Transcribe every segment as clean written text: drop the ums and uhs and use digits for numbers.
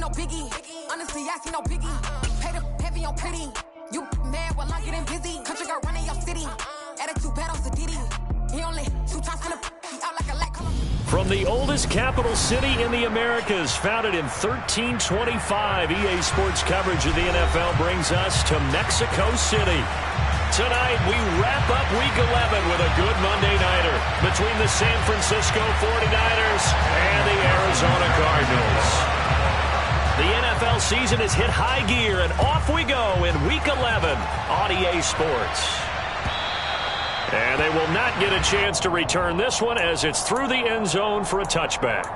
no biggie. Honestly, I see no biggie. Pay the heavy on pretty. You mad while I'm getting busy. Country girl running your city. Attitude bad on Sadiddy. He only 2 times from the out like a lack. From the oldest capital city in the Americas, founded in 1325, EA Sports coverage of the NFL brings us to Mexico City. Tonight, we wrap up Week 11 with a good Monday nighter between the San Francisco 49ers and the Arizona Cardinals. The NFL season has hit high gear, and off we go in Week 11 on EA Sports. And they will not get a chance to return this one as it's through the end zone for a touchback.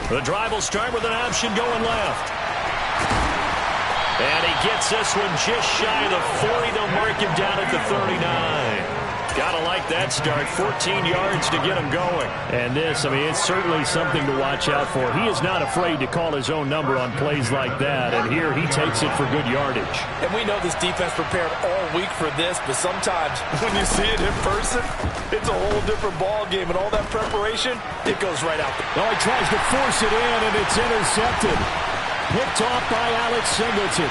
The drive will start with an option going left. And he gets this one just shy of the 40. They'll mark him down at the 39. Gotta like that start. 14 yards to get him going. And this, I mean, it's certainly something to watch out for. He is not afraid to call his own number on plays like that. And here he takes it for good yardage. And we know this defense prepared all week for this, but sometimes when you see it in person, it's a whole different ball game. And all that preparation, it goes right out there. Oh, he tries to force it in, and it's intercepted. Picked off by Alex Singleton.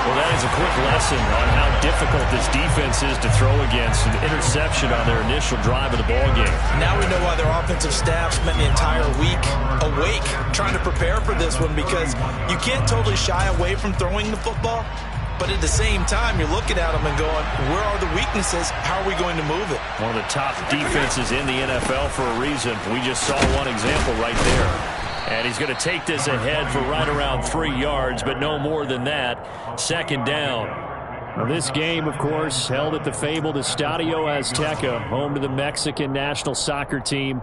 Well, that is a quick lesson on how difficult this defense is to throw against. An interception on their initial drive of the ballgame. Now we know why their offensive staff spent the entire week awake trying to prepare for this one, because you can't totally shy away from throwing the football. But at the same time, you're looking at them and going, where are the weaknesses? How are we going to move it? One of the top defenses in the NFL for a reason. We just saw one example right there. And he's going to take this ahead for right around 3 yards, but no more than that. Second down. Now, this game, of course, held at the fabled Estadio Azteca, home to the Mexican national soccer team.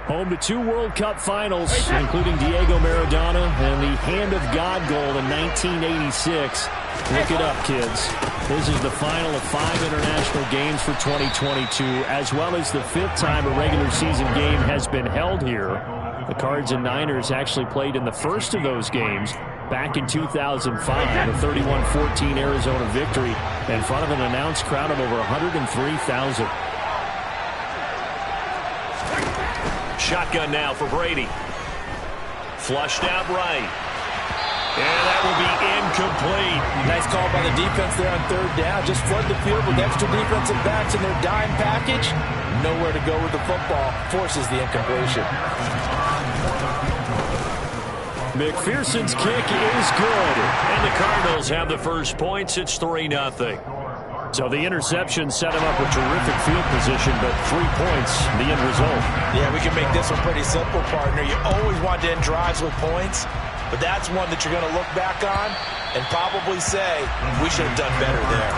Home to 2 World Cup finals, including Diego Maradona and the Hand of God goal in 1986. Look it up, kids. This is the final of 5 international games for 2022, as well as the 5th time a regular season game has been held here. The Cards and Niners actually played in the first of those games back in 2005, a 31-14 Arizona victory in front of an announced crowd of over 103,000. Shotgun now for Brady. Flushed out right. And that will be incomplete. Nice call by the defense there on 3rd down. Just flood the field with extra defensive backs in their dime package. Nowhere to go with the football. Forces the incompletion. McPherson's kick is good. And the Cardinals have the first points. It's 3-0. So the interception set him up with terrific field position, but 3 points, the end result. Yeah, we can make this one pretty simple, partner. You always want to end drives with points, but that's one that you're going to look back on and probably say, we should have done better there.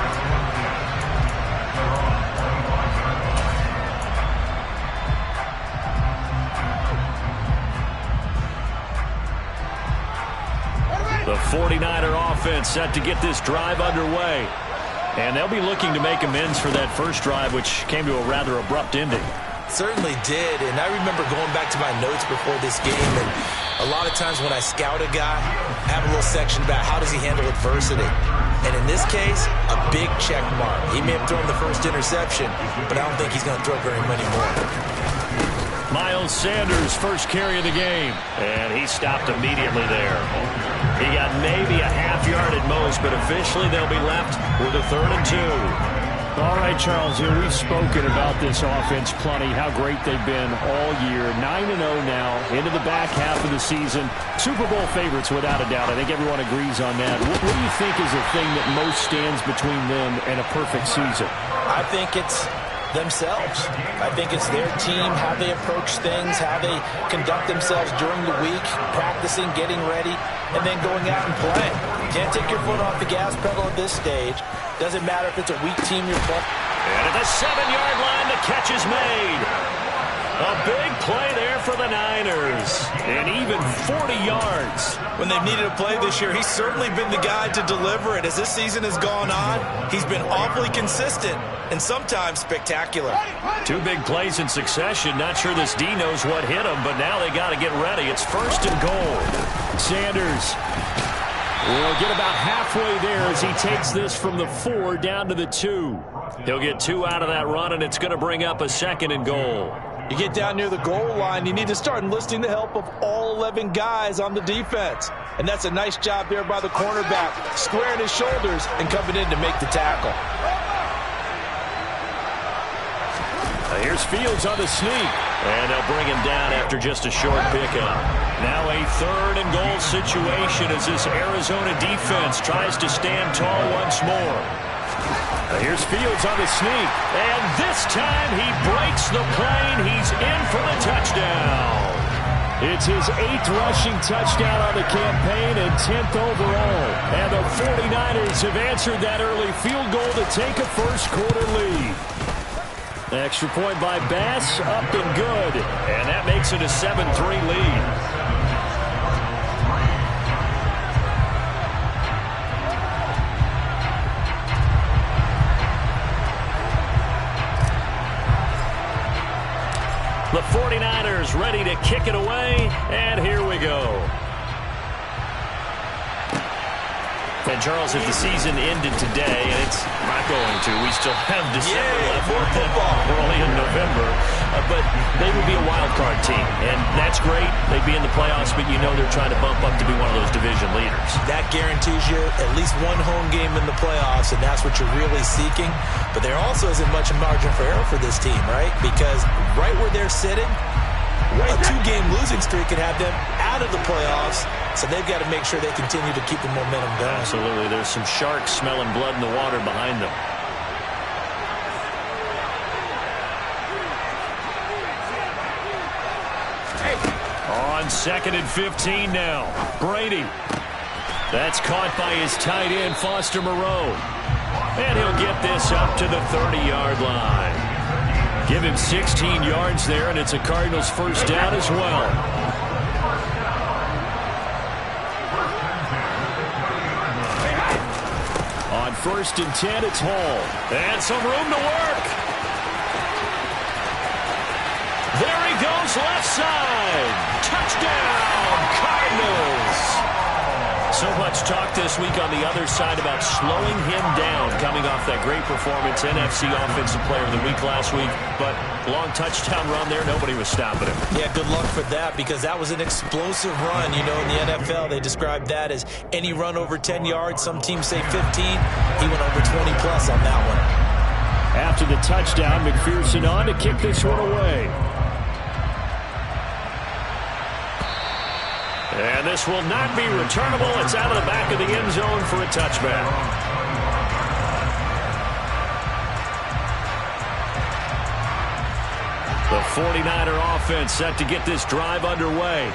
The 49er offense set to get this drive underway. And they'll be looking to make amends for that first drive, which came to a rather abrupt ending. Certainly did, and I remember going back to my notes before this game, and a lot of times when I scout a guy, I have a little section about how does he handle adversity. And in this case, a big check mark. He may have thrown the first interception, but I don't think he's going to throw very many more. Miles Sanders' first carry of the game, and he stopped immediately there. He got maybe a half yard at most, but officially they'll be left with a 3rd and 2. All right, Charles, here we've spoken about this offense plenty, how great they've been all year. 9-0 now, into the back half of the season. Super Bowl favorites, without a doubt. I think everyone agrees on that. What do you think is the thing that most stands between them and a perfect season? I think it's themselves. I think it's their team, how they approach things, how they conduct themselves during the week, practicing, getting ready, and then going out and playing. Can't take your foot off the gas pedal at this stage. Doesn't matter if it's a weak team you're playing. And at the 7-yard line, the catch is made. A big play there for the Niners. And even 40 yards. when they've needed a play this year, he's certainly been the guy to deliver it. As this season has gone on, he's been awfully consistent and sometimes spectacular. 2 big plays in succession. Not sure this D knows what hit him, but now they got to get ready. It's 1st and goal. Sanders will get about halfway there as he takes this from the 4 down to the 2. He'll get 2 out of that run, and it's going to bring up a 2nd and goal. You get down near the goal line, you need to start enlisting the help of all 11 guys on the defense. And that's a nice job there by the cornerback, squaring his shoulders and coming in to make the tackle. Here's Fields on the sneak, and they'll bring him down after just a short pickup. Now a 3rd and goal situation as this Arizona defense tries to stand tall once more. Here's Fields on the sneak, and this time he breaks the plane. He's in for the touchdown. It's his 8th rushing touchdown on the campaign and 10th overall. And the 49ers have answered that early field goal to take a first-quarter lead. Extra point by Bass, up and good. And that makes it a 7-3 lead. The 49ers ready to kick it away, and here we go. And Charles, if the season ended today, and it's not going to, we still have December left. We're only in November, but they would be a wild card team, and that's great. They'd be in the playoffs, but you know they're trying to bump up to be one of those division leaders. That guarantees you at least one home game in the playoffs, and that's what you're really seeking. But there also isn't much margin for error for this team, right? Because right where they're sitting, a 2-game losing streak could have them out of the playoffs, so they've got to make sure they continue to keep the momentum going. Absolutely. There's some sharks smelling blood in the water behind them. On 2nd and 15 now. Brady. That's caught by his tight end, Foster Moreau. And he'll get this up to the 30-yard line. Give him 16 yards there, and it's a Cardinals first down as well. On 1st and 10, it's Hall. And some room to work. There he goes, left side. Touchdown, Cardinals. So much talk this week on the other side about slowing him down coming off that great performance, NFC Offensive Player of the Week last week. But long touchdown run there, nobody was stopping him. Yeah, good luck for that because that was an explosive run. You know, in the NFL, they describe that as any run over 10 yards. Some teams say 15. He went over 20-plus on that one. After the touchdown, McPherson on to kick this one away. And this will not be returnable. It's out of the back of the end zone for a touchback. The 49er offense set to get this drive underway.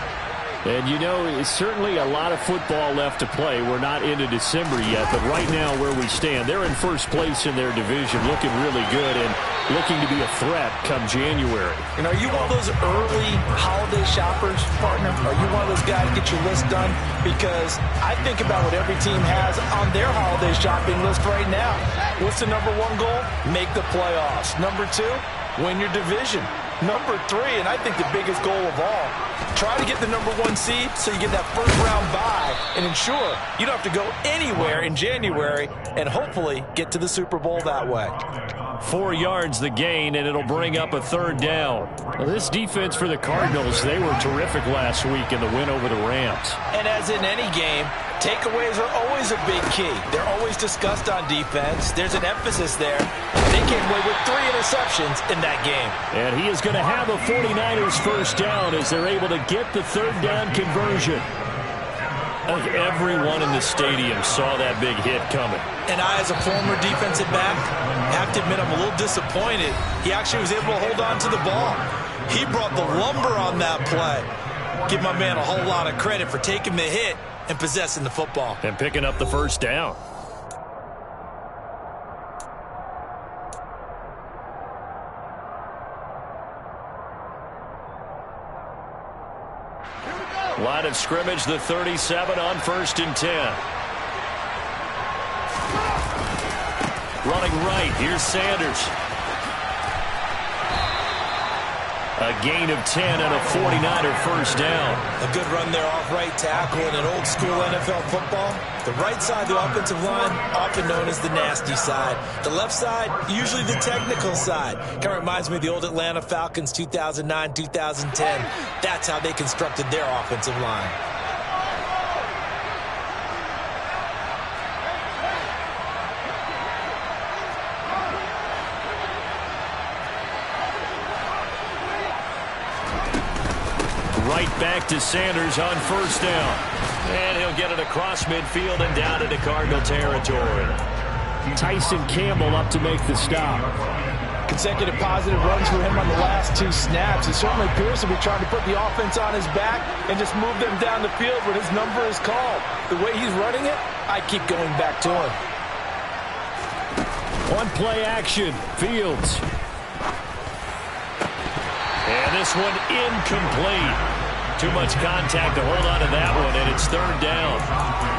And, you know, it's certainly a lot of football left to play. We're not into December yet, but right now where we stand, they're in first place in their division, looking really good and looking to be a threat come January. And are you one of those early holiday shoppers, partner? Are you one of those guys to get your list done? Because I think about what every team has on their holiday shopping list right now. What's the number 1 goal? Make the playoffs. Number 2, win your division. Number 3, and I think the biggest goal of all, try to get the number 1 seed so you get that first round bye and ensure you don't have to go anywhere in January and hopefully get to the Super Bowl that way. 4 yards the gain, and it'll bring up a 3rd down. Well, this defense for the Cardinals, they were terrific last week in the win over the Rams. And as in any game, takeaways are always a big key. They're always discussed on defense. There's an emphasis there. They came away with 3 interceptions in that game. And he is going to have a 49ers first down as they're able to get the 3rd down conversion. I think everyone in the stadium saw that big hit coming. And I, as a former defensive back, have to admit I'm a little disappointed. He actually was able to hold on to the ball. He brought the lumber on that play. Give my man a whole lot of credit for taking the hit and possessing the football. And picking up the first down. Line of scrimmage, the 37 on 1st and 10. Running right, here's Sanders. A gain of 10 and a 49er first down. A good run there off right tackle in an old school NFL football. The right side of the offensive line, often known as the nasty side. The left side, usually the technical side. Kind of reminds me of the old Atlanta Falcons 2009, 2010. That's how they constructed their offensive line. Right back to Sanders on first down. And he'll get it across midfield and down into Cardinal territory. Tyson Campbell up to make the stop. Consecutive positive runs for him on the last 2 snaps. It certainly appears to be trying to put the offense on his back and just move them down the field when his number is called. The way he's running it, I keep going back to him. On play action, Fields. And this one incomplete. Too much contact to hold on to that one, and it's 3rd down.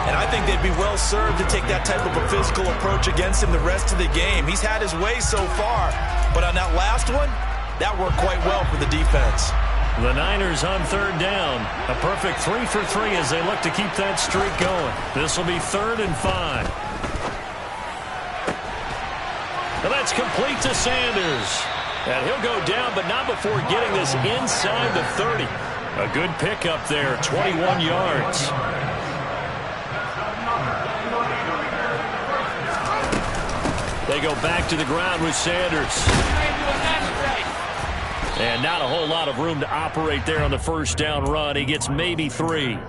And I think they'd be well served to take that type of a physical approach against him the rest of the game. He's had his way so far, but on that last one, that worked quite well for the defense. The Niners on 3rd down. A perfect 3 for 3 as they look to keep that streak going. This will be 3rd and 5. And that's complete to Sanders. And he'll go down, but not before getting this inside the 30. A good pickup there, 21 yards. They go back to the ground with Sanders. And not a whole lot of room to operate there on the first down run. He gets maybe 3.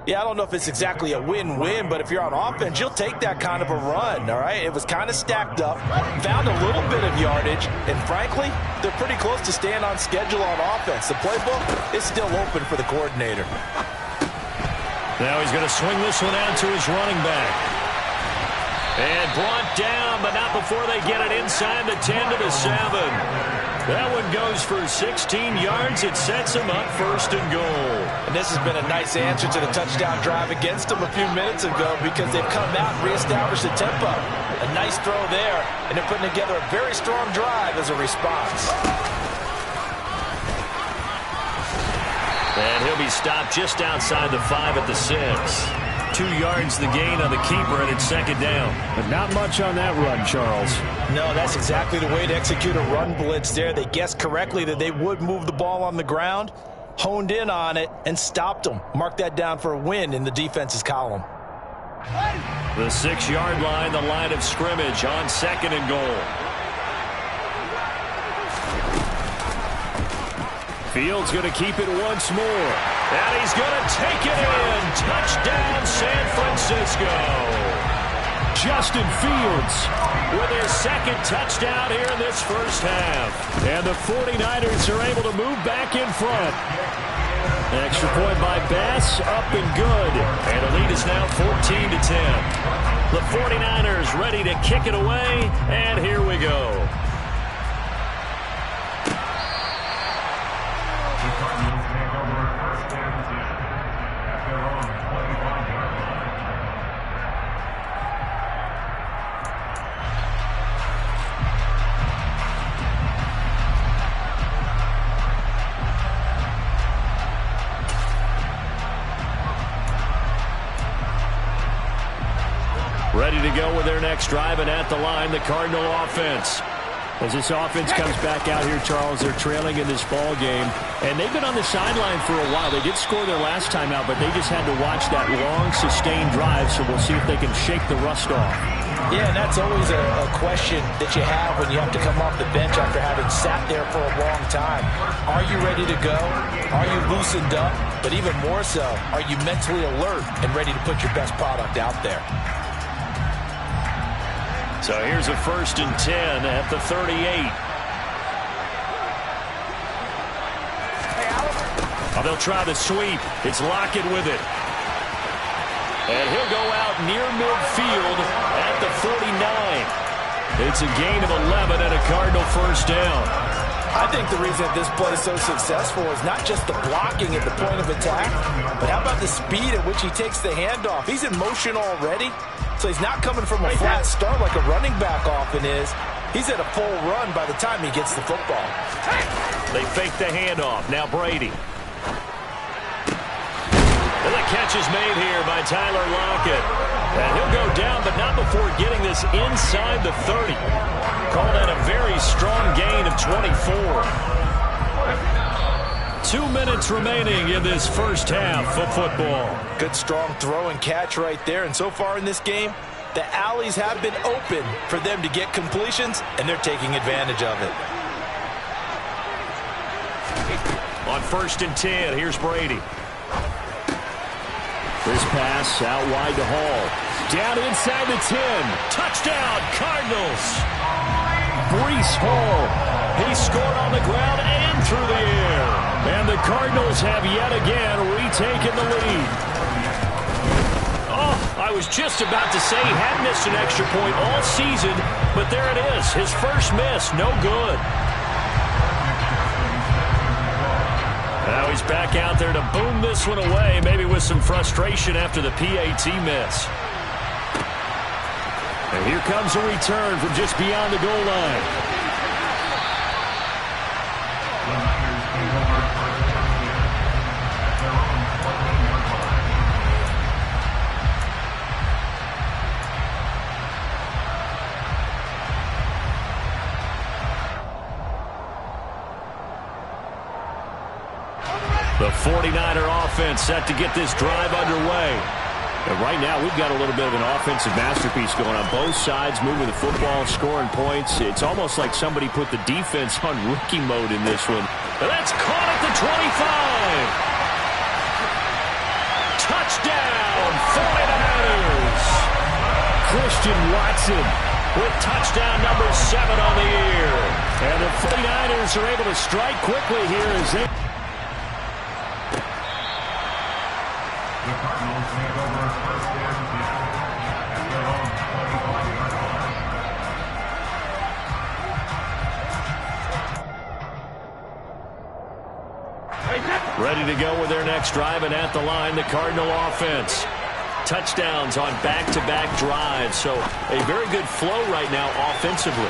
Yeah, I don't know if it's exactly a win-win, but if you're on offense, you'll take that kind of a run, all right? It was kind of stacked up, found a little bit of yardage, and frankly, they're pretty close to staying on schedule on offense. The playbook is still open for the coordinator. Now he's going to swing this one out to his running back. And brought down, but not before they get it inside the 10 to the 7. That one goes for 16 yards. It sets him up 1st and goal. And this has been a nice answer to the touchdown drive against them a few minutes ago because they've come out and reestablished the tempo. A nice throw there, and they're putting together a very strong drive as a response. And he'll be stopped just outside the 5 at the 6. 2 yards the gain on the keeper, and it's 2nd down. But not much on that run, Charles. No, that's exactly the way to execute a run blitz there. They guessed correctly that they would move the ball on the ground, honed in on it, and stopped them. Mark that down for a win in the defense's column. The 6-yard line, the line of scrimmage on 2nd and goal. Fields going to keep it once more. And he's going to take it in. Touchdown, San Francisco. Justin Fields with his 2nd touchdown here in this first half. And the 49ers are able to move back in front. Extra point by Bass, up and good. And the lead is now 14 to 10. The 49ers ready to kick it away, and here we go. Ready to go with their next drive, and at the line, the Cardinal offense. As this offense comes back out here, Charles, they're trailing in this ball game. And they've been on the sideline for a while. They did score their last time out, but they just had to watch that long, sustained drive, so we'll see if they can shake the rust off. Yeah, and that's always a question that you have when you have to come off the bench after having sat there for a long time. Are you ready to go? Are you loosened up? But even more so, are you mentally alert and ready to put your best product out there? So here's a 1st and 10 at the 38. Oh, they'll try the sweep. It's Lockett with it. And he'll go out near midfield at the 49. It's a gain of 11 and a Cardinal first down. I think the reason that this play is so successful is not just the blocking at the point of attack, but how about the speed at which he takes the handoff? He's in motion already, so he's not coming from a flat start like a running back often is. He's at a full run by the time he gets the football. They fake the handoff. Now Brady. And the catch is made here by Tyler Lockett. And he'll go down, but not before getting this inside the 30. Call that a very strong gain of 24. 2 minutes remaining in this first half of football. Good strong throw and catch right there. And so far in this game, the alleys have been open for them to get completions, and they're taking advantage of it. On 1st and 10, here's Brady. This pass out wide to Hall. Down inside the 10. Touchdown, Cardinals. Breece Hall. He scored on the ground and through the air. And the Cardinals have yet again retaken the lead. Oh, I was just about to say he hadn't missed an extra point all season, but there it is. His first miss, no good. Now he's back out there to boom this one away, maybe with some frustration after the PAT miss. And here comes a return from just beyond the goal line. The 49er offense set to get this drive underway. And right now, we've got a little bit of an offensive masterpiece going on both sides, moving the football, scoring points. It's almost like somebody put the defense on rookie mode in this one. And that's caught at the 25. Touchdown, 49ers. Christian Watson with touchdown number 7 on the year. And the 49ers are able to strike quickly here as they... Ready to go with their next drive, and at the line, the Cardinal offense. Touchdowns on back-to-back drives, so a very good flow right now offensively.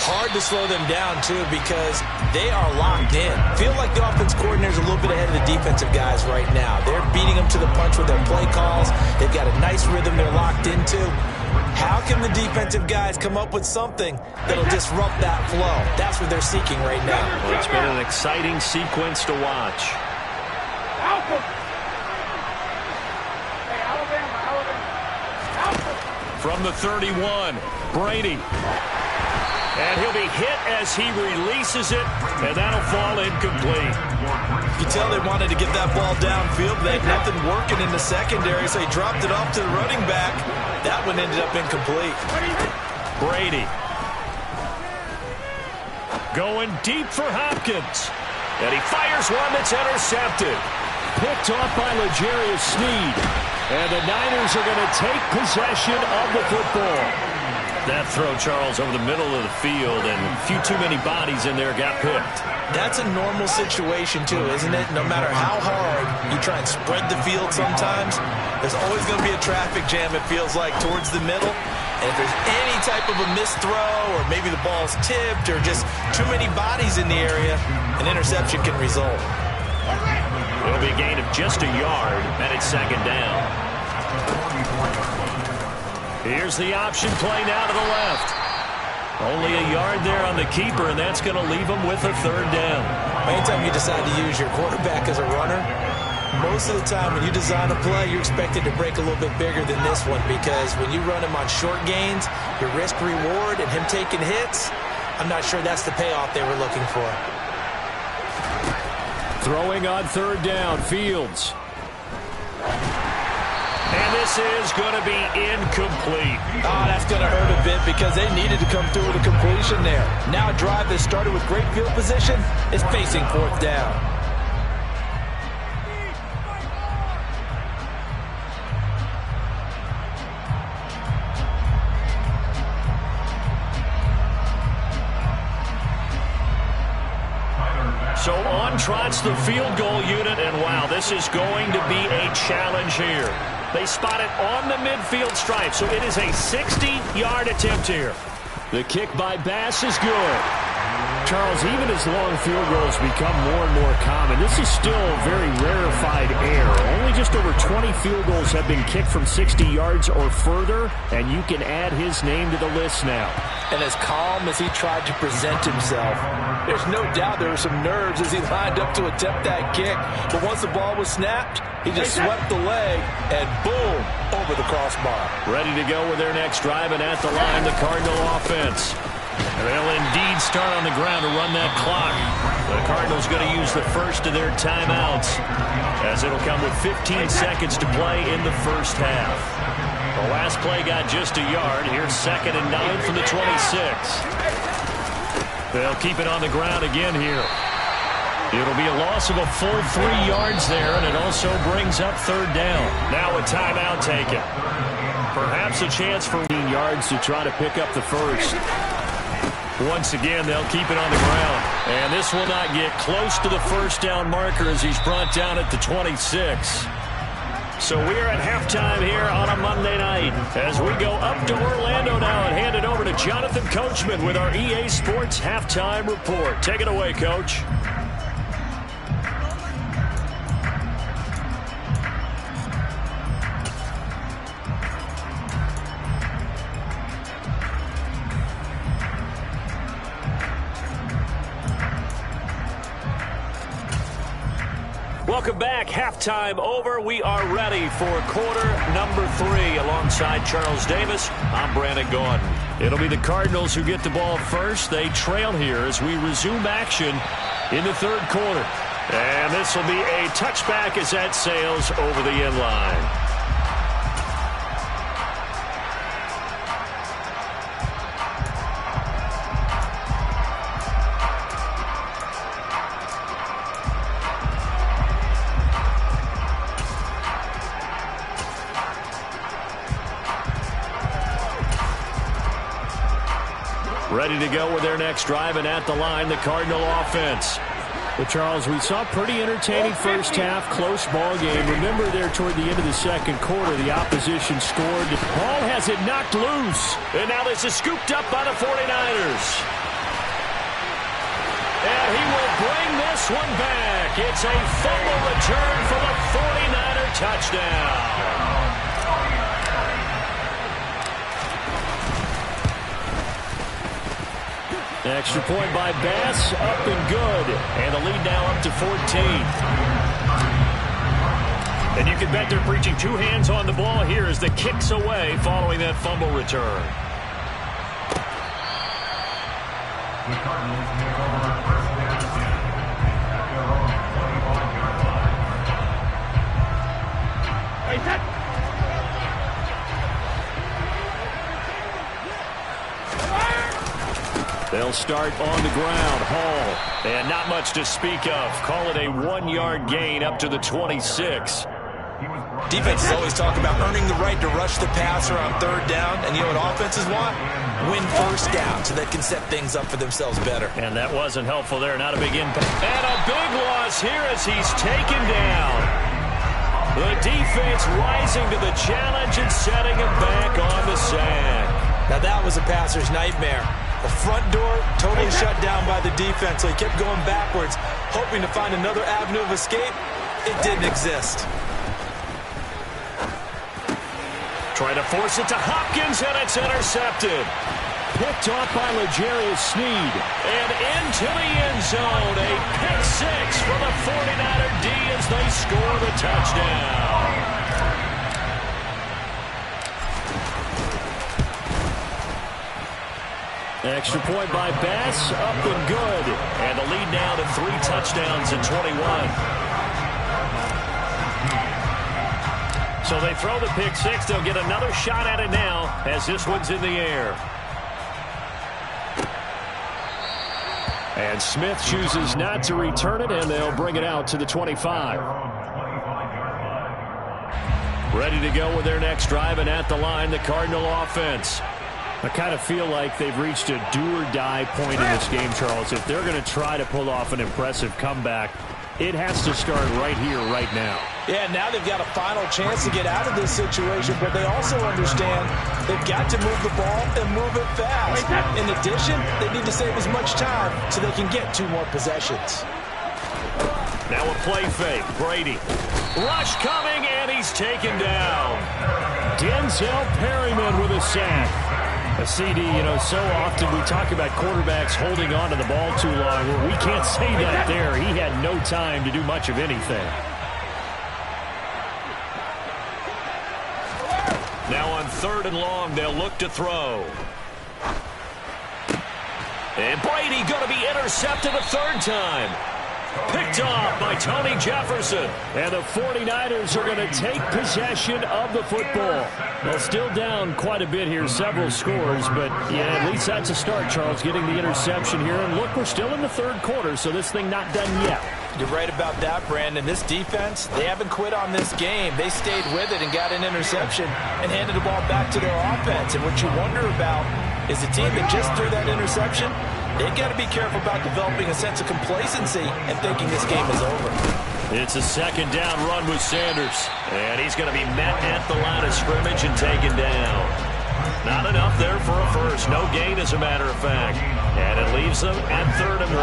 Hard to slow them down, too, because they are locked in. Feel like the offense coordinator's a little bit ahead of the defensive guys right now. They're beating them to the punch with their play calls. They've got a nice rhythm they're locked into. How can the defensive guys come up with something that'll disrupt that flow? That's what they're seeking right now. Well, it's been an exciting sequence to watch. From the 31, Brady. And he'll be hit as he releases it, and that'll fall incomplete. You can tell they wanted to get that ball downfield, but they had nothing working in the secondary, so he dropped it off to the running back. That one ended up incomplete. Brady. Going deep for Hopkins. And he fires one that's intercepted. Picked off by L'Jarius Sneed. And the Niners are going to take possession of the football. That throw, Charles, over the middle of the field, and a few too many bodies in there got picked. That's a normal situation, too, isn't it? No matter how hard you try and spread the field sometimes, there's always going to be a traffic jam, it feels like, towards the middle. And if there's any type of a missed throw, or maybe the ball's tipped, or just too many bodies in the area, an interception can result. It'll be a gain of just a yard, and it's 2nd down. Here's the option play now to the left. Only a yard there on the keeper, and that's going to leave him with a 3rd down. Anytime you decide to use your quarterback as a runner, most of the time when you design a play, you're expected to break a little bit bigger than this one, because when you run him on short gains, your risk-reward and him taking hits, I'm not sure that's the payoff they were looking for. Throwing on 3rd down, Fields. And this is going to be incomplete. Oh, that's going to hurt a bit because they needed to come through with a completion there. Now a drive that started with great field position is facing 4th down. trots the field goal unit, and wow, this is going to be a challenge here. They spot it on the midfield stripe, so it is a 60-yard attempt here. The kick by Bass is good. Charles, even as long field goals become more and more common, this is still very rarefied air. Only just over 20 field goals have been kicked from 60 yards or further, and you can add his name to the list now. And as calm as he tried to present himself, there's no doubt there were some nerves as he lined up to attempt that kick. But once the ball was snapped, he just swept the leg, and boom, over the crossbar. Ready to go with their next drive, and at the line, the Cardinal offense. They'll indeed start on the ground to run that clock. The Cardinals going to use the first of their timeouts, as it'll come with 15 seconds to play in the first half. The last play got just a yard. Here's 2nd and 9 from the 26. They'll keep it on the ground again here. It'll be a loss of a full 3 yards there, and it also brings up 3rd down. Now a timeout taken. Perhaps a chance for 15 yards to try to pick up the first. Once again, they'll keep it on the ground. And this will not get close to the first down marker as he's brought down at the 26. So we're at halftime here on a Monday night as we go up to Orlando now and hand it over to Jonathan Coachman with our EA Sports Halftime Report. Take it away, Coach. Welcome back. Halftime over. We are ready for quarter number 3. Alongside Charles Davis, I'm Brandon Gordon. It'll be the Cardinals who get the ball first. They trail here as we resume action in the 3rd quarter. And this will be a touchback as that sails over the end line. Ready to go with their next drive, and at the line, the Cardinal offense. Well, Charles, we saw pretty entertaining first half, close ball game. Remember there toward the end of the 2nd quarter, the opposition scored. Ball has it knocked loose. And now this is scooped up by the 49ers. And he will bring this one back. It's a fumble return for the 49er touchdown. Extra point by Bass, up and good. And the lead now up to 14. And you can bet they're preaching 2 hands on the ball here as the kick's away following that fumble return. They'll start on the ground. Hall. And not much to speak of. Call it a 1-yard gain up to the 26. Defenses always talk about earning the right to rush the passer on 3rd down. And you know what offenses want? Win first down so they can set things up for themselves better. And that wasn't helpful there. Not a big impact. And a big loss here as he's taken down. The defense rising to the challenge and setting him back on the sack. Now that was a passer's nightmare. The front door totally shut down by the defense, so he kept going backwards, hoping to find another avenue of escape. It didn't exist. Trying to force it to Hopkins, and it's intercepted. Picked off by L'Jarius Sneed. And into the end zone. A pick 6 for the 49er D as they score the touchdown. Extra point by Bass, up and good. And the lead now to 3 touchdowns and 21. So they throw the pick 6. They'll get another shot at it now as this one's in the air. And Smith chooses not to return it, and they'll bring it out to the 25. Ready to go with their next drive, and at the line, the Cardinal offense. I kind of feel like they've reached a do-or-die point in this game, Charles. If they're going to try to pull off an impressive comeback, It has to start right here, right now. Yeah, now they've got a final chance to get out of this situation, but they also understand they've got to move the ball and move it fast. In addition, they need to save as much time so they can get 2 more possessions. Now a play fake. Brady. Rush coming, and he's taken down. Denzel Perryman with a sack. A CD, you know, so often we talk about quarterbacks holding on to the ball too long. Well, we can't say that there. He had no time to do much of anything. Now on 3rd and long, they'll look to throw. And Brady going to be intercepted a 3rd time. Picked off by Tony Jefferson. And the 49ers are going to take possession of the football. Well, still down quite a bit here, several scores, but yeah, at least that's a start, Charles, getting the interception here. And look, we're still in the 3rd quarter, so this thing not done yet. You're right about that, Brandon. This defense, they haven't quit on this game. They stayed with it and got an interception and handed the ball back to their offense. And what you wonder about is the team that just threw that interception, they've got to be careful about developing a sense of complacency and thinking this game is over. It's a 2nd down run with Sanders. And he's going to be met at the line of scrimmage and taken down. Not enough there for a first. No gain, as a matter of fact. And it leaves them at 3rd and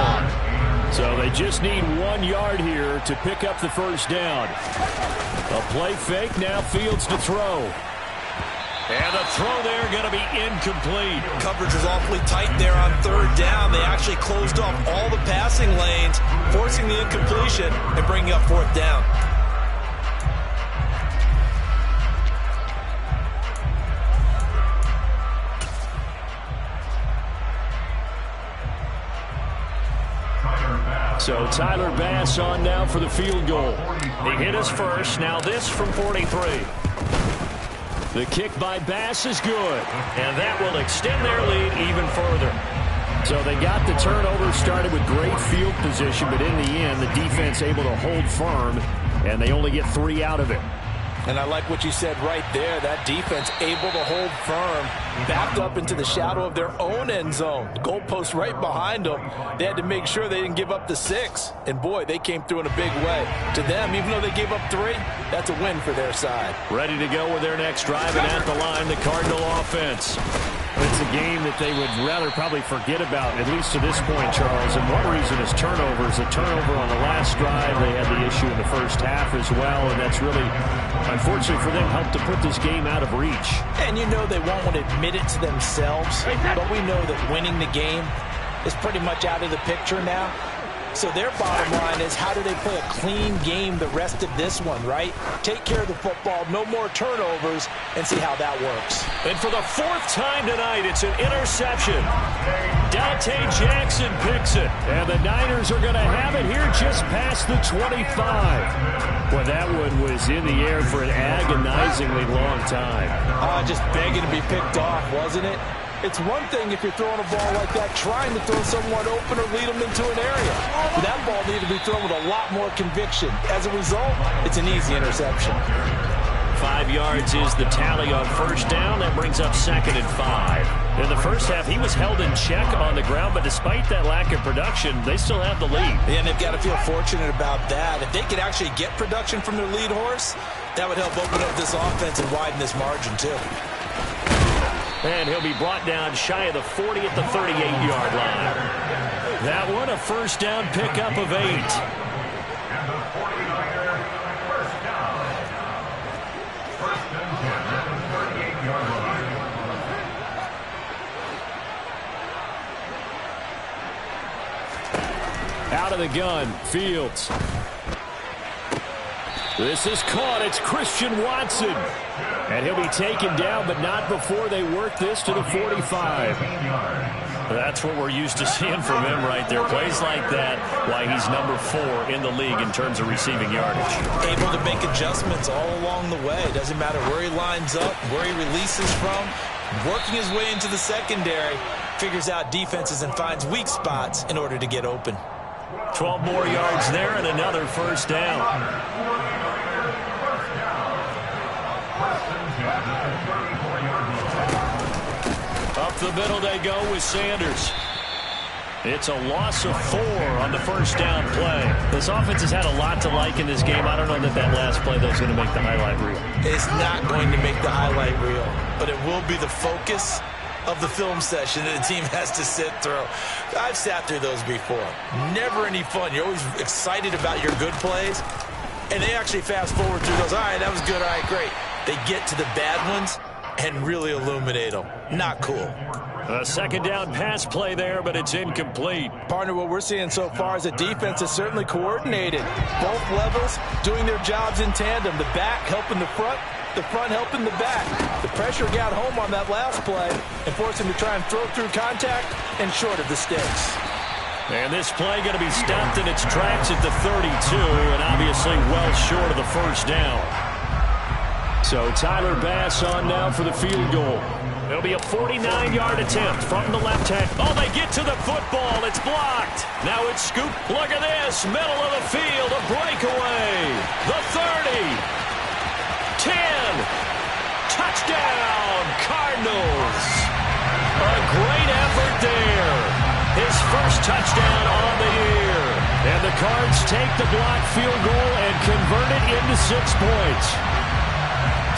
1. So they just need 1 yard here to pick up the first down. A play fake, now Fields to throw. And the throw there going to be incomplete. Coverage was awfully tight there on 3rd down. They actually closed off all the passing lanes, forcing the incompletion and bringing up 4th down. So Tyler Bass on now for the field goal. He hit us first. Now this from 43. The kick by Bass is good. And that will extend their lead even further. So they got the turnover started with great field position, but in the end, the defense able to hold firm, and they only get 3 out of it. And I like what you said right there. That defense able to hold firm, backed up into the shadow of their own end zone. The goalpost right behind them. They had to make sure they didn't give up the 6. And, boy, they came through in a big way. To them, even though they gave up 3, that's a win for their side. Ready to go with their next drive, and at the line, the Cardinal offense. It's a game that they would rather probably forget about, at least to this point, Charles. And one reason is turnovers. A turnover on the last drive. They had the issue in the first half as well, and that's really, unfortunately for them, helped to put this game out of reach. And you know they won't want to admit it to themselves, but we know that winning the game is pretty much out of the picture now. So their bottom line is, how do they play a clean game the rest of this one, right? Take care of the football, no more turnovers, and see how that works. And for the 4th time tonight, it's an interception. Dante Jackson picks it. And the Niners are going to have it here just past the 25. Well, that one was in the air for an agonizingly long time. Just begging to be picked off, wasn't it? It's one thing if you're throwing a ball like that, trying to throw someone open or lead them into an area. But that ball needed to be thrown with a lot more conviction. As a result, it's an easy interception. 5 yards is the tally on 1st down. That brings up 2nd and 5. In the first half, he was held in check on the ground, but despite that lack of production, they still have the lead. And they've got to feel fortunate about that. If they could actually get production from their lead horse, that would help open up this offense and widen this margin, too. And he'll be brought down shy of the 40 at the 38-yard line. That one, a 1st down pickup of 8. Out of the gun, Fields. This is caught. It's Christian Watson. And he'll be taken down, but not before they work this to the 45. That's what we're used to seeing from him right there. Plays like that, why he's number 4 in the league in terms of receiving yardage. Able to make adjustments all along the way. Doesn't matter where he lines up, where he releases from. Working his way into the secondary, figures out defenses and finds weak spots in order to get open. 12 more yards there and another 1st down. Up the middle they go with Sanders. It's a loss of 4 on the first down play. This offense has had a lot to like in this game. I don't know that last play, though, is going to make the highlight reel. It's not going to make the highlight reel, but it will be the focus of the film session that the team has to sit through. I've sat through those before. Never any fun. You're always excited about your good plays, and they actually fast forward through those. All right, that was good. All right, great. They get to the bad ones and really illuminate them. Not cool. A second down pass play there, but it's incomplete. Partner, what we're seeing so far is a defense is certainly coordinated. Both levels doing their jobs in tandem. The back helping the front helping the back. The pressure got home on that last play and forced him to try and throw through contact and short of the sticks. And this play going to be stopped in its tracks at the 32, and obviously well short of the first down. So Tyler Bass on now for the field goal. It'll be a 49-yard attempt from the left hand. Oh, they get to the football. It's blocked. Now it's scooped. Look at this. Middle of the field. A breakaway. The 30. 10. Touchdown, Cardinals. A great effort there. His first touchdown on the year. And the Cards take the blocked field goal and convert it into 6 points.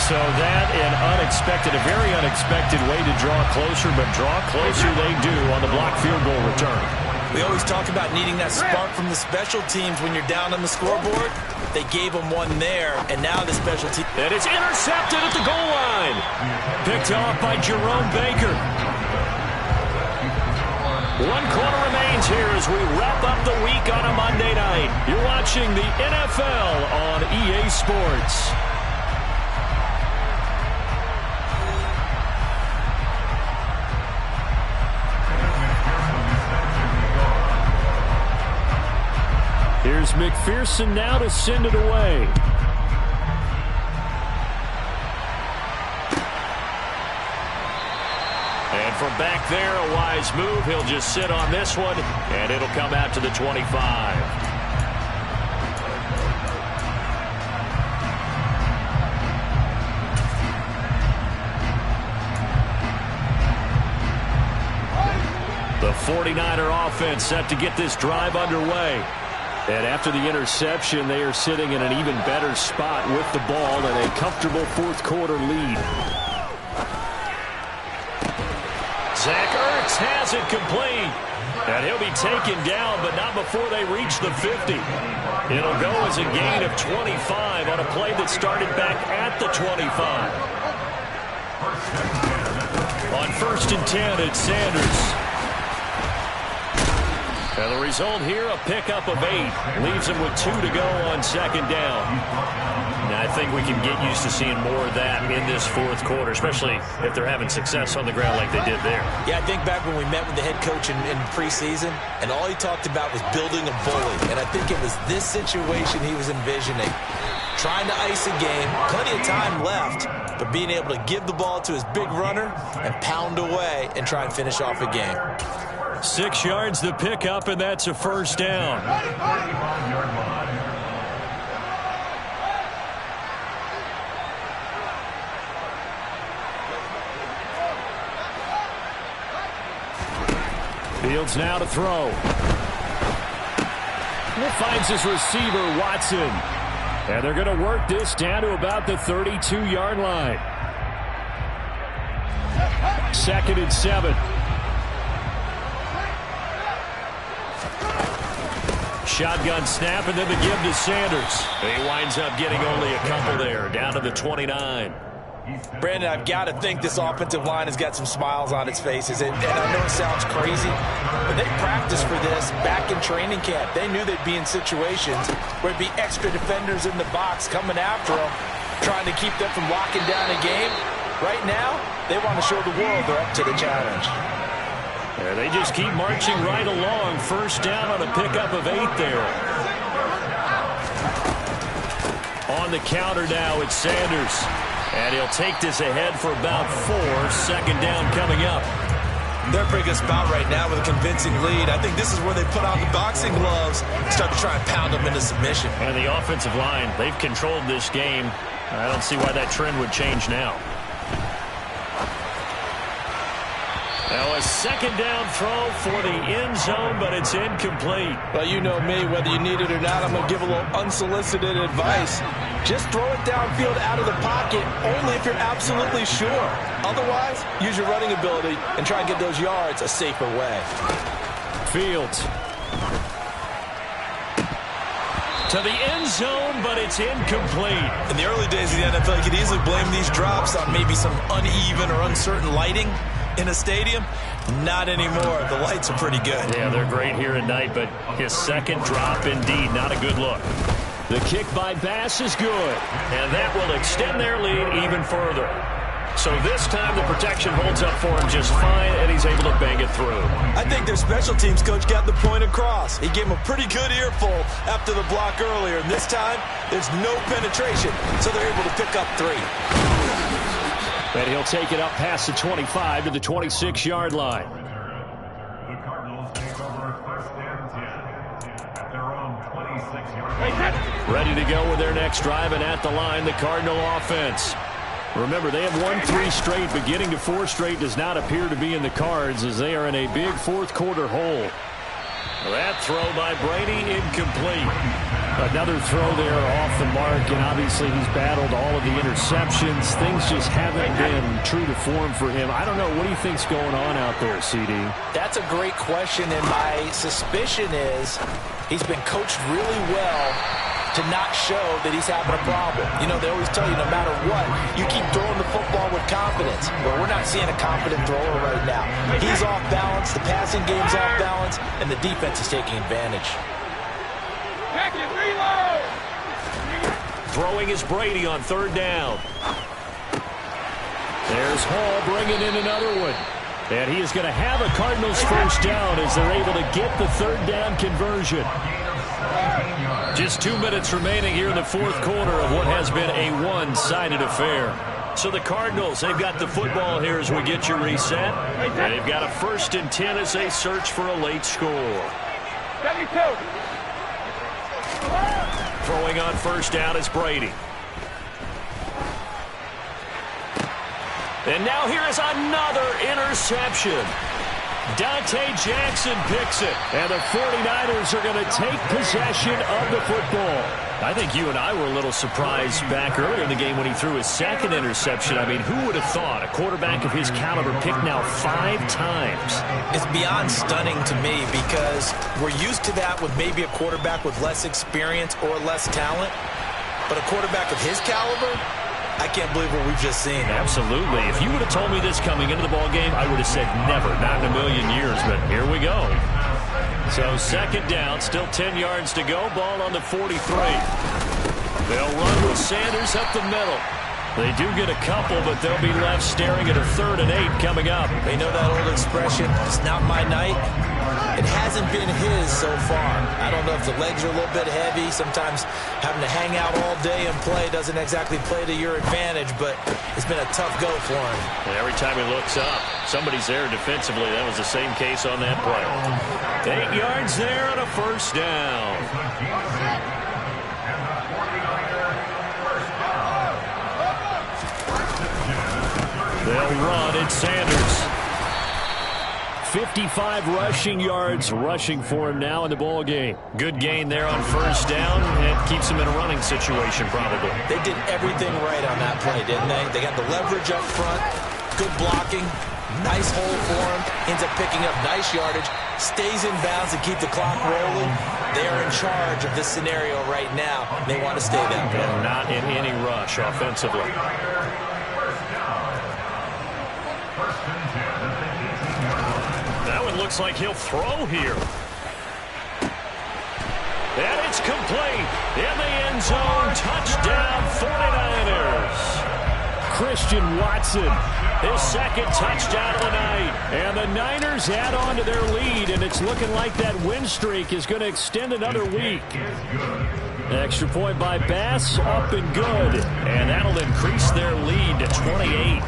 So that a very unexpected way to draw closer, but draw closer they do on the blocked field goal return. We always talk about needing that spark from the special teams when you're down on the scoreboard. They gave them one there, and now the special team. And it's intercepted at the goal line. Picked off by Jerome Baker. 1 quarter remains here as we wrap up the week on a Monday night. You're watching the NFL on EA Sports. Here's McPherson now to send it away. And from back there, a wise move. He'll just sit on this one, and it'll come out to the 25. The 49er offense set to get this drive underway. And after the interception, they are sitting in an even better spot with the ball and a comfortable fourth quarter lead. Zach Ertz has it complete. And he'll be taken down, but not before they reach the 50. It'll go as a gain of 25 on a play that started back at the 25. On 1st and 10, it's Sanders. And the result here, a pickup of 8. Leaves him with 2 to go on 2nd down. Now, I think we can get used to seeing more of that in this fourth quarter, especially if they're having success on the ground like they did there. Yeah, I think back when we met with the head coach in preseason, and all he talked about was building a bully. And I think it was this situation he was envisioning. Trying to ice a game, plenty of time left, but being able to give the ball to his big runner and pound away and try and finish off a game. 6 yards the pickup, and that's a first down. Fields now to throw. Finds his receiver, Watson. And they're going to work this down to about the 32-yard line. 2nd and 7. Shotgun snap, and then the give to Sanders. He winds up getting only a couple there, down to the 29. Brandon, I've got to think this offensive line has got some smiles on its faces. And I know it sounds crazy, but they practiced for this back in training camp. They knew they'd be in situations where it'd be extra defenders in the box coming after them, trying to keep them from locking down a game. Right now, they want to show the world they're up to the challenge. Yeah, they just keep marching right along. First down on a pickup of 8 there. On the counter now, it's Sanders. And he'll take this ahead for about 4. 2nd down coming up. They're in a pretty good spot right now with a convincing lead. I think this is where they put on the boxing gloves, start to try and pound them into submission. And the offensive line, they've controlled this game. I don't see why that trend would change now. Now a second down throw for the end zone, but it's incomplete. Well, you know me, whether you need it or not, I'm going to give a little unsolicited advice. Just throw it downfield out of the pocket, only if you're absolutely sure. Otherwise, use your running ability and try and get those yards a safer way. Fields. To the end zone, but it's incomplete. In the early days of the NFL, you could easily blame these drops on maybe some uneven or uncertain lighting in a stadium. Not anymore. The lights are pretty good. Yeah, they're great here at night, but his second drop, indeed, not a good look. The kick by Bass is good, and that will extend their lead even further. So this time the protection holds up for him just fine, and he's able to bang it through. I think their special teams coach got the point across. He gave him a pretty good earful after the block earlier, and this time there's no penetration, so they're able to pick up 3. And he'll take it up past the 25 to the 26-yard line. The Cardinals take over first and 10 at their own 26-yard line. Ready to go with their next drive, and at the line, the Cardinal offense. Remember, they have won 3 straight, but getting to 4 straight does not appear to be in the cards as they are in a big fourth-quarter hole. That throw by Brady, incomplete. Another throw there off the mark, and obviously he's battled all of the interceptions. Things just haven't been true to form for him. I don't know. What do you think's going on out there, CD? That's a great question, and my suspicion is he's been coached really well to not show that he's having a problem. You know, they always tell you no matter what, you keep throwing the football with confidence. Well, we're not seeing a confident thrower right now. He's off balance, the passing game's off balance, and the defense is taking advantage. Throwing is Brady on third down. There's Hall bringing in another one. And he is going to have a Cardinals first down as they're able to get the third down conversion. Just 2 minutes remaining here in the fourth quarter of what has been a one-sided affair. So the Cardinals, they've got the football here as we get you reset. And they've got a 1st and 10 as they search for a late score. Throwing on first down is Brady. And now here is another interception. Dante Jackson picks it, and the 49ers are going to take possession of the football. I think you and I were a little surprised back earlier in the game when he threw his second interception. I mean, who would have thought a quarterback of his caliber picked now 5 times? It's beyond stunning to me because we're used to that with maybe a quarterback with less experience or less talent. But a quarterback of his caliber, I can't believe what we've just seen. Absolutely. If you would have told me this coming into the ball game, I would have said never, not in a million years. But here we go. So second down, still 10 yards to go. Ball on the 43. They'll run with Sanders up the middle. They do get a couple, but they'll be left staring at a 3rd and 8 coming up. They know that old expression, it's not my night. It hasn't been his so far. I don't know if the legs are a little bit heavy. Sometimes having to hang out all day and play doesn't exactly play to your advantage, but it's been a tough go for him. And every time he looks up, somebody's there defensively. That was the same case on that play. 8 yards there on a first down. They'll run. It's Sanders. 55 rushing yards rushing for him now in the ball game. Good gain there on first down. It keeps him in a running situation probably. They did everything right on that play, didn't they? They got the leverage up front, good blocking, nice hole for him, ends up picking up nice yardage, stays in bounds to keep the clock rolling. They are in charge of this scenario right now. They want to stay that way. And not in any rush offensively. That one looks like he'll throw here. And it's complete. In the end zone, touchdown 49ers. Christian Watson, his second touchdown of the night. And the Niners add on to their lead, and it's looking like that win streak is going to extend another week. Extra point by Bass, up and good. And that'll increase their lead to 28.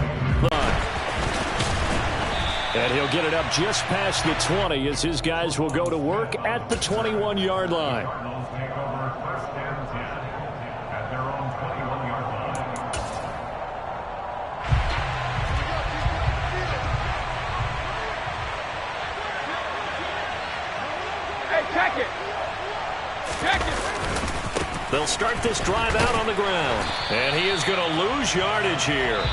And he'll get it up just past the 20 as his guys will go to work at the 21-yard line. They'll start this drive out on the ground. And he is going to lose yardage here.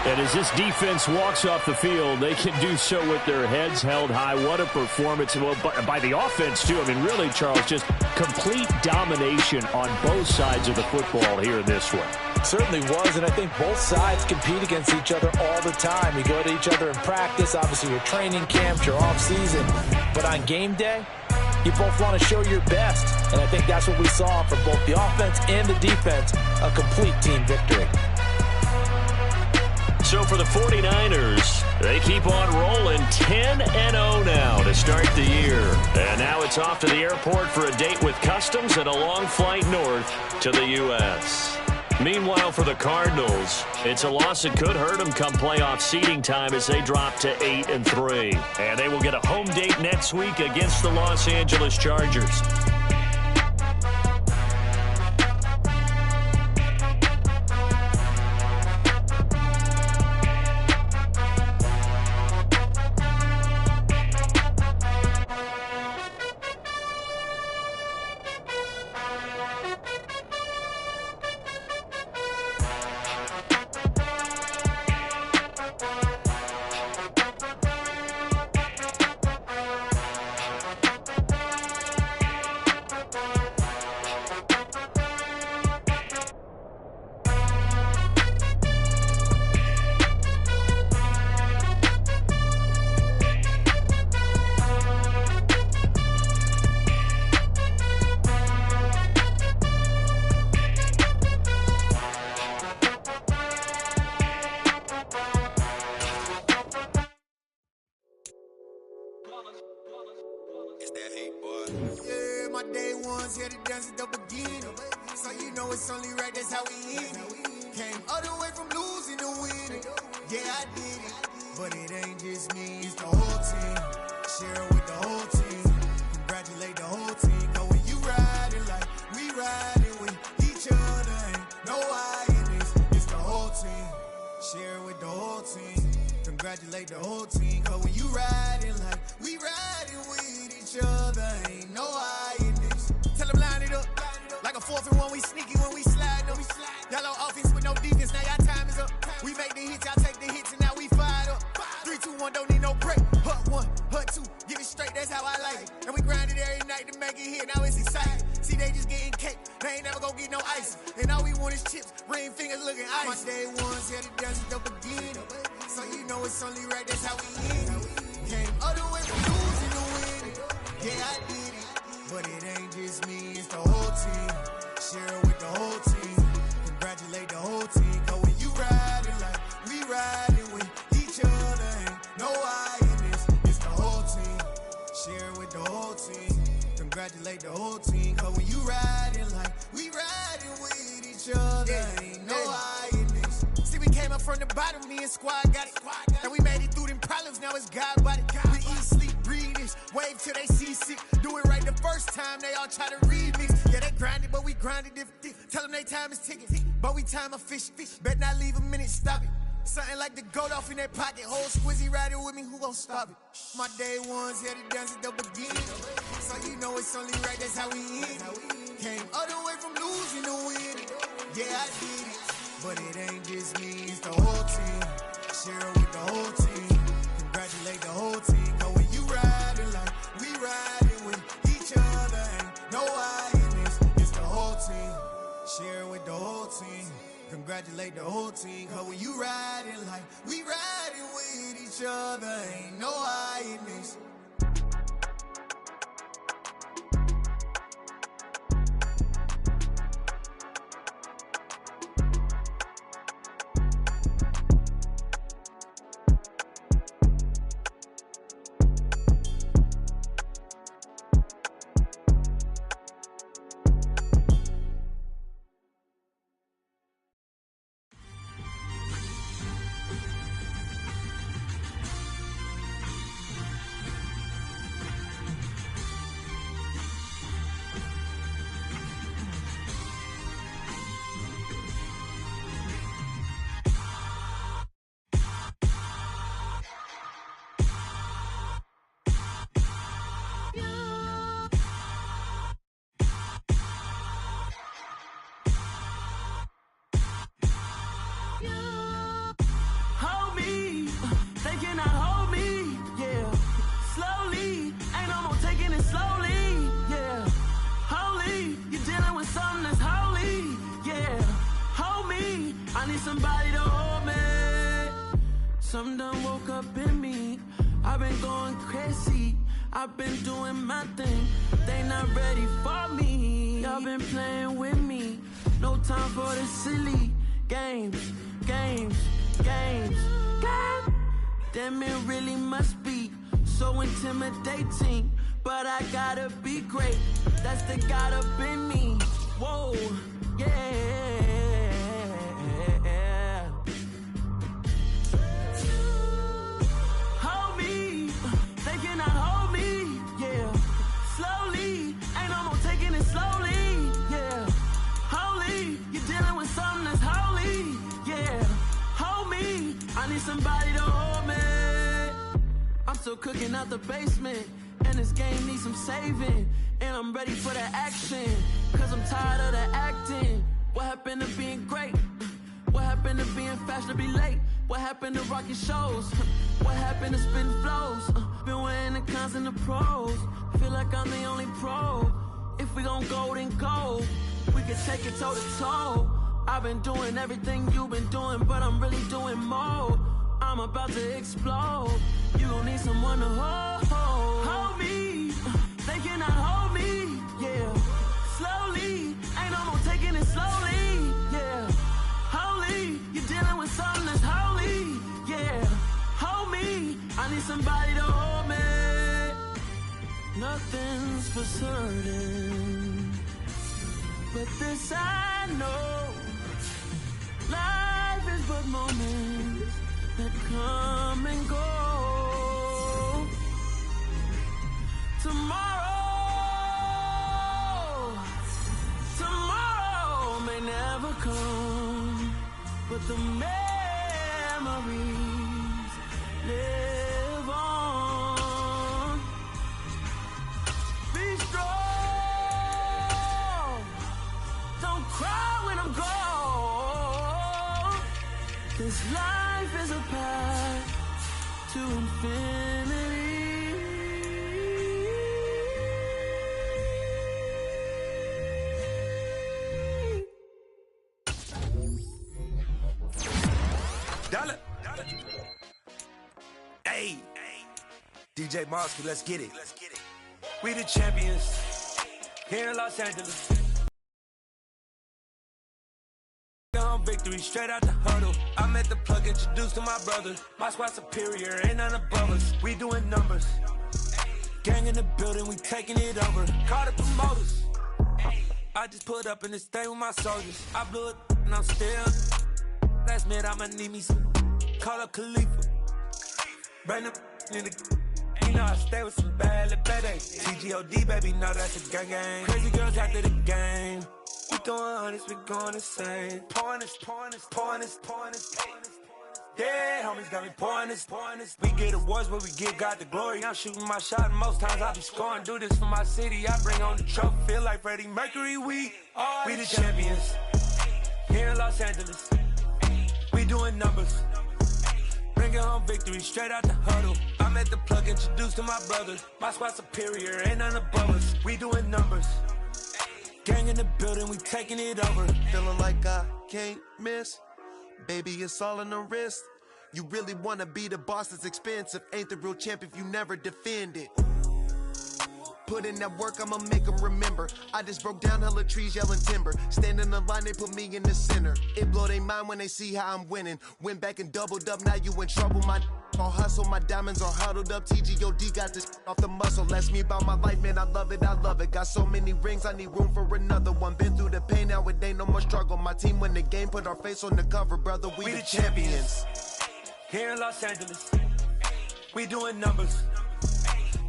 And as this defense walks off the field, they can do so with their heads held high. What a performance. Well, by the offense, too. I mean, really, Charles, just complete domination on both sides of the football here in this one. Certainly was, and I think both sides compete against each other all the time. You go to each other in practice, obviously your training camp, your off-season. But on game day, you both want to show your best. And I think that's what we saw from both the offense and the defense, a complete team victory. So for the 49ers, they keep on rolling 10-0 now to start the year. And now it's off to the airport for a date with Customs and a long flight north to the U.S. Meanwhile, for the Cardinals, it's a loss that could hurt them come playoff seeding time as they drop to 8-3. And they will get a home date next week against the Los Angeles Chargers. Yeah, my day ones here to dance at the beginning. So you know it's only right, that's how we end it. Came all the way from losing to winning. Yeah, I did it. But it ain't just me, it's the whole team. Share it with the whole team. Congratulate the whole team. Cause when you riding like we riding with each other, ain't no I in this. It's the whole team. Share it with the whole team. Congratulate the whole team. Cause when you riding like we riding with each other, ain't no I in this. Tell them line it up. Like a 4th and 1, we sneaky when we slide them. Y'all on offense with no defense, now y'all time is up. We make the hits, y'all take the hits, and now we fired up. 3, 2, 1, don't need no break. Hut 1, hut 2, get it straight, that's how I like it. And we grind it every night to make it hit, now it's exciting. See, they just getting cake, they ain't never gonna get no ice. And all we want is chips, ring fingers looking ice. My day ones here to dance at the beginning. So you know it's only right, that's how we end it. Came all the way from losing to winning. Yeah, I did it. But it ain't just me, it's the whole team. Share it with the whole team. Congratulate the whole team. Cause when you riding like we riding with each other, ain't no I in this. It's the whole team. Share it with the whole team. Congratulate the whole team. Cause when you riding like we riding with each other, ain't no I in this. See, we came up from the bottom, me and squad got it. And we made it through them problems, now it's God body. We eat, sleep, breathe this, wave till they see sick. Do it right the first time, they all try to remix. Yeah, they grinded, but we grinded different. Tell them they time is ticking, but we time a fish. Bet not leave a minute, stop it. Something like the goat off in that pocket. Whole squizzy riding with me, who gon' stop it? My day ones here to dance at the beginning. So you know it's only right, that's how we end it. Came all the way from losing to winning. Yeah, I did it. But it ain't just me, it's the whole team. Share it with the whole team. Congratulate the whole team. Cause when you riding like we riding with each other, ain't no I in this. It's the whole team. Share it with the whole team. Congratulate the whole team. Cause when you riding like we riding with each other, ain't no I in this. I need somebody to hold me. Something done woke up in me. I've been going crazy. I've been doing my thing. They not ready for me. Y'all been playing with me. No time for the silly games. Damn, it really must be so intimidating. But I gotta be great. That's the God up in me. Whoa, yeah. Hold me. They cannot hold me. Yeah. Slowly. Ain't no more taking it slowly. Yeah. Holy. You're dealing with something that's holy. Yeah. Hold me. I need somebody to hold me. I'm still cooking out the basement. And this game needs some saving. And I'm ready for the action. Cause I'm tired of the acting. What happened to being great? What happened to being fashionably late? What happened to rocking shows? What happened to spitting flows? Been wearing the cons and the pros. Feel like I'm the only pro. If we gon' go, then go. We can take it toe to toe. I've been doing everything you've been doing, but I'm really doing more. I'm about to explode. You gon' need someone to hold me. They cannot hold me. Yeah. Slowly. Ain't no more taking it slowly. Yeah. Holy. You're dealing with something that's holy. Yeah. Hold me. I need somebody to hold me. Nothing's for certain, but this I know. Life is but moments that come and go. Tomorrow may never come, but the memories live on. Be strong, don't cry when I'm gone. This life is a path to infinity. Dollar. Hey, DJ Mosky, let's get it. We the champions here in Los Angeles. Victory straight out the huddle. I met the plug, introduced to my brother. My squad superior, ain't none above us. We doing numbers. Gang in the building, we taking it over. Call the promoters. I just put up in this thing with my soldiers. I blew it and I'm still. Last minute I'ma need me some. Call up Khalifa. Bring them in the. You know I stay with some bad little baby. TGOD baby, know that's a gang. Crazy girls after the game. We doing honest, we going insane. Pouring this. Yeah, homies got me pouring this. We get awards, but we give God the glory. I'm shooting my shot, and most times I be scoring. Do this for my city, I bring on the trophy. Feel like Freddie Mercury, we the champions here in Los Angeles. We doing numbers. Bringing home victory straight out the huddle. I met the plug, introduced to my brother. My squad superior, ain't none above us. We doing numbers. Gang in the building, we taking it over. Feeling like I can't miss. Baby, it's all in the wrist. You really wanna be the boss, it's expensive. Ain't the real champ if you never defend it. Put in that work, I'ma make them remember. I just broke down hella trees, yelling timber. Stand in the line, they put me in the center. It blow their mind when they see how I'm winning. Went back and doubled up, now you in trouble. My all hustle, my diamonds are huddled up. TGOD got this off the muscle. That's me about my life, man, I love it. Got so many rings, I need room for another one. Been through the pain, now it ain't no more struggle. My team win the game, put our face on the cover, brother. We the champions. Here in Los Angeles, we doing numbers.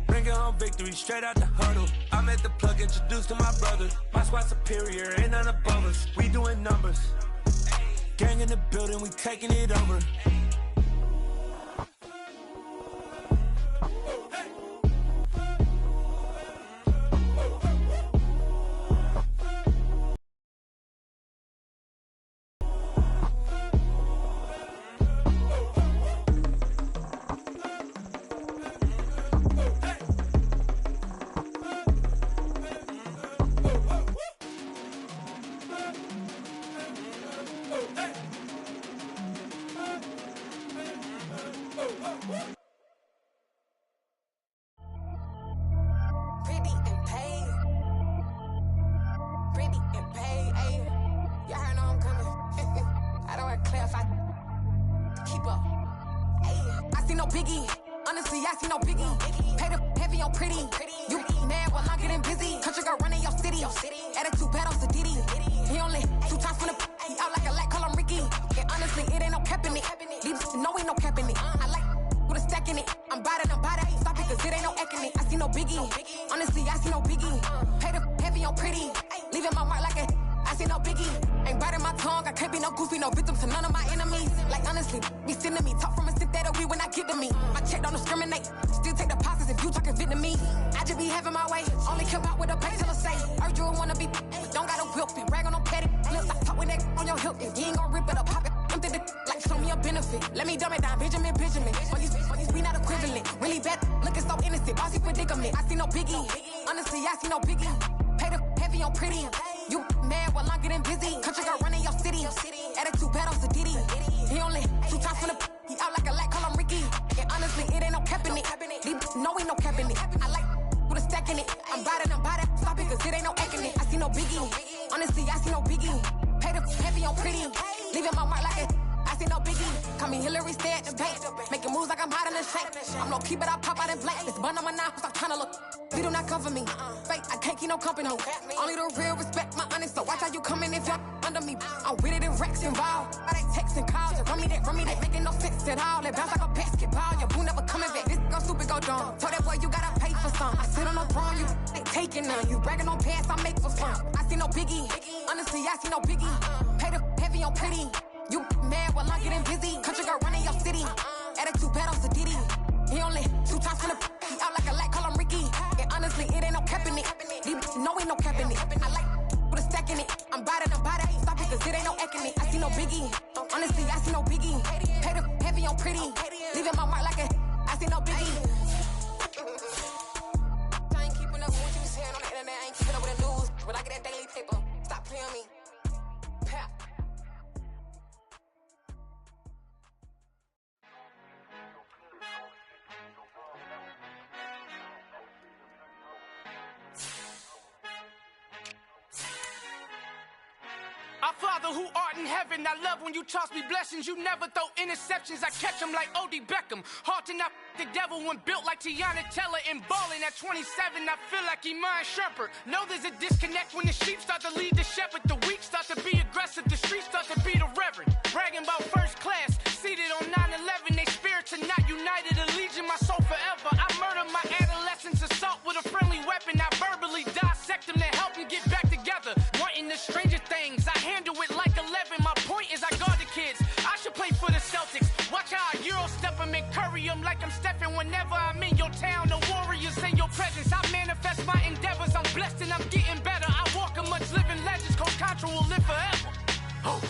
Bringing home victory straight out the huddle. I met the plug, introduced to my brother. My squad superior, ain't none above us. We doing numbers. Gang in the building, we taking it over. Pretty and paid. Pretty and paid, ayy. Y'all heard know I'm coming. I don't want to clarify. Keep up. Ayy. I see no biggie. Honestly, I see no biggie. Pay the heavy on pretty. You mad while I'm getting busy. Country girl running your city. Attitude bad on Diddy. He only 2 times from the he out like a light, call him Ricky. And honestly, it ain't no cap in it. No, ain't no cap in it. I like with a stack in it. I'm bad it. Stop it, cause it ain't no eck in it. I see no biggie. Honestly, I see no biggie. Pay the heavy on pretty. Leaving my mark like a I see no biggie. Ain't biting my tongue. I can't be no goofy, no victim to none of my enemies. Like honestly, be sending me. Talk from a stick that we when I get to me. My check don't discriminate. Still take deposits if you talking Vietnamese. I just be having my way. Only come out with a pay till I say. Urge you wanna be. Don't gotta whip it. Rag on no petty. Flips. I talk with that on your hip. If you ain't gon' rip it up, pop it. Empty the like show me a benefit. Let me dumb it down. Benjamin. For these we not equivalent. Really bad. Looking so innocent. Bossy predicament. I see no biggie. Honestly, I see no biggie. Pay the heavy on pretty. You mad while I'm getting busy. Country girl running your city. Attitude bad on Diddy. He only 2 times from the he out like a light, call him Ricky. And honestly, it ain't no cap in it. No, ain't no cap in it. I like with a stack in it. I'm bad it. Stop it, cause it ain't no eck in it. I see no biggie. Honestly, I see no biggie. Pay the heavy on pretty. Leaving my mark like it. I see no biggie. Call me Hillary, stay at the bank. Making moves like I'm hot in the shank. I'm low key, but I pop out in blank. This bun on my knife, I'm trying to look. We do not cover me. Fake, I can't keep no company. Only the real respect my honest. So watch how you coming if y'all under me. I'm with it in Rex involved. I they text and calls. Run me that making no sense at all. They bounce like a basketball. Your boo never coming back. This go stupid, go dumb. Told that boy you gotta pay for some. I sit on no throne, you they taking none. You bragging on pants, I make for fun. I see no biggie. Honestly, I see no biggie. Pay the heavy on pretty. You mad while I'm getting busy. Country girl running your city. Attitude bad on Diddy. He only 2 times from the he out like a light, call him Ricky. And honestly, it ain't no cap in it. No, ain't no cap in it. I like with a stack in it. I'm bad it. Stop it, cause it ain't no eck in it. I see no biggie. Honestly, I see no biggie. Pay the heavy on pretty. Leaving my mark like a I see no biggie. I ain't keeping up with what you was hearing on the internet. I ain't keeping up with the news. When I get that daily paper, stop playing me. Pap. Our Father who art in heaven, I love when you toss me blessings. You never throw interceptions, I catch them like O.D. Beckham. Hard to not the devil when built like Tiana Teller and balling at 27, I feel like Iman Shumpert. Know there's a disconnect when the sheep start to lead the shepherd. The weak start to be aggressive, the streets start to be the reverend. Bragging about first class, seated on 9/11. They spirits are not united, a legion, my soul forever. I murder my adolescence, assault with a friendly weapon. I verbally dissect them to help them get back together. Wanting the stranger things, I handle it like 11. My point is I guard the kids. I should play for the Celtics. Watch how I Euro step them and curry them like I'm Stephen. Whenever I'm in your town, the Warriors in your presence. I manifest my endeavors. I'm blessed and I'm getting better. I walk amongst living legends. Coach Contra will live forever. Oh.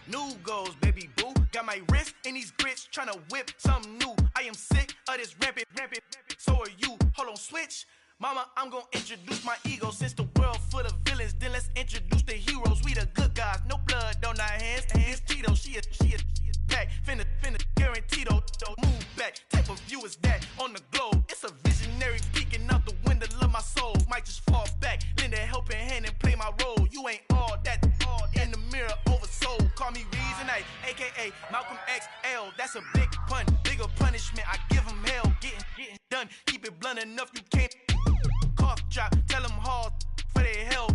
New goals, baby boo. Got my wrist in these grits, tryna whip something new. I am sick of this rampant. So are you. Hold on, switch. Mama, I'm gonna introduce my ego. Since the world full of villains, then let's introduce the heroes. We the good guys, no blood on our hands. It's Tito, she a back. Finna guaranteed, move back. Type of view is that on the globe? It's a visionary peeking out the window of my soul. Might just fall back, lend a helping hand and play my role. You ain't all that in the mirror oversold. Call me Reason A, aka Malcolm XL. That's a big pun, bigger punishment. I give him hell, getting done. Keep it blunt enough, you can't cough drop. Tell them hard for their health.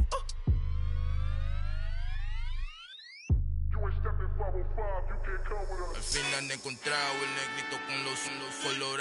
Al fin han encontrado el negrito con los colorados.